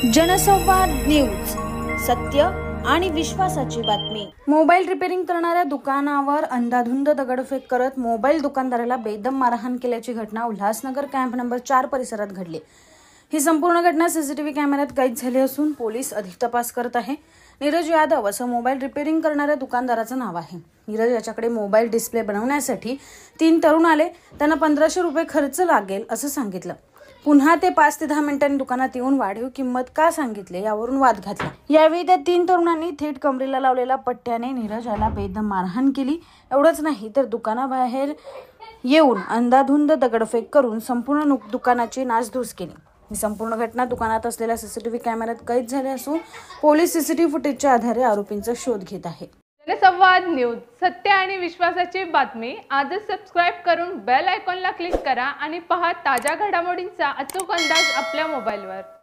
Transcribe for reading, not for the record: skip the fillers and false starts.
जनसंवाद न्यूज, सत्य आणि विश्वासाची बातमी। मोबाईल रिपेअरिंग करणाऱ्या दुकानावर अंधाधुंद दगडफेक करत मोबाईल दुकानदाराला बेदम मारहाण केल्याची घटना उल्हासनगर कॅम्प नंबर 4 परिसरात घडली। ही संपूर्ण घटना सीसीटीव्ही कॅमेऱ्यात कैद झाली असून पोलीस अधिक तपास करत आहे। नीरज यादव असं मोबाईल रिपेअरिंग करणाऱ्या दुकानदाराचं नाव आहे। नीरज याच्याकडे मोबाईल डिस्प्ले बनवण्यासाठी 3 तरुण आले। त्यांना 1500 रुपये खर्च लागेल असं सांगितलं। पुन्हा ते 5 ते 10 मिनिटांनी दुकानात येऊन वाढीव किंमत का सांगितले यावरून वाद घातला। यावेळी त्या 3 तरुणांनी थेट कमरेला लावलेल्या पट्ट्याने नीरज याला बेदम मारहाण केली। एवढंच नाही तर दुकानाबाहेर येऊन अंधाधुंद दगडफेक करून संपूर्ण दुकानाची नासधूस केली। ही संपूर्ण घटना दुकानात असलेल्या सीसीटीव्ही कॅमेऱ्यात कैद झाली असून पोलीस सीसीटीव्ही फुटेजच्या आधारे आरोपींचा शोध घेत आहे। जनसंवाद न्यूज, सत्य आणि विश्वासाची बातमी। आजच सबस्क्राइब करून बेल आयकॉनला क्लिक करा आणि पहा ताज्या घडामोडींचा अचूक अंदाज आपल्या मोबाईलवर।